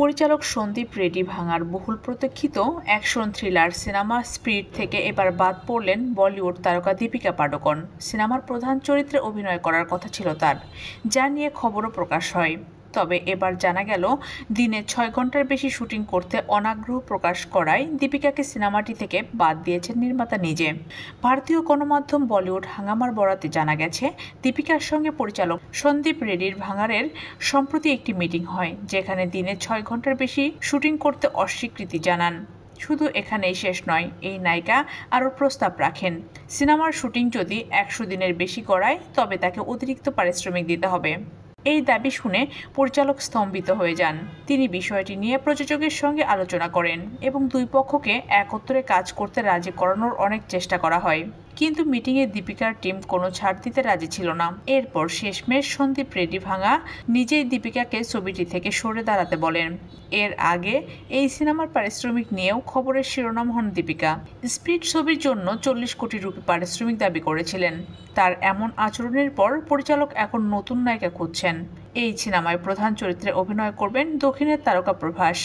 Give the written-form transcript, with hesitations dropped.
পরিচালক সন্দীপ রেড্ডি ভাঙার বহুল প্রতীক্ষিত অ্যাকশন থ্রিলার সিনেমা স্পিরিট থেকে এবার বাদ পড়লেন বলিউড তারকা দীপিকা পাডুকোন। সিনেমার প্রধান চরিত্রে অভিনয় করার কথা ছিল তার, যা নিয়ে খবরও প্রকাশ হয়। তবে এবার জানা গেল, দিনে ৬ ঘন্টার বেশি শুটিং করতে অনাগ্রহ প্রকাশ করায় দীপিকাকে সিনেমাটি থেকে বাদ দিয়েছেন নির্মাতা নিজে। ভারতীয় গণমাধ্যম বলিউড হাঙ্গামার বরাতে জানা গেছে, দীপিকার সঙ্গে পরিচালক সন্দীপ রেড্ডির ভাঙারের সম্প্রতি একটি মিটিং হয়, যেখানে দিনে ৬ ঘন্টার বেশি শুটিং করতে অস্বীকৃতি জানান। শুধু এখানেই শেষ নয়, এই নায়িকা আরও প্রস্তাব রাখেন, সিনেমার শুটিং যদি ১০০ দিনের বেশি করায় তবে তাকে অতিরিক্ত পারিশ্রমিক দিতে হবে। এই দাবি শুনে পরিচালক স্তম্ভিত হয়ে যান। তিনি বিষয়টি নিয়ে প্রযোজকের সঙ্গে আলোচনা করেন এবং দুই পক্ষকে একত্রে কাজ করতে রাজি করানোর অনেক চেষ্টা করা হয়। কিন্তু মিটিংয়ে দীপিকার টিম কোনো ছাড় দিতে রাজি ছিল না। এরপর শেষমেশ সন্দীপ রেড্ডি ভাঙা নিজেই দীপিকাকে ছবিটি থেকে সরে দাঁড়াতে বলেন। এর আগে এই সিনেমার পারিশ্রমিক নিয়েও খবরের শিরোনাম হন দীপিকা। স্পিড ছবির জন্য ৪০ কোটি রুপি পারিশ্রমিক দাবি করেছিলেন। তার এমন আচরণের পর পরিচালক এখন নতুন নায়িকা খুঁজছেন। এই সিনেমায় প্রধান চরিত্রে অভিনয় করবেন দক্ষিণের তারকা প্রভাস।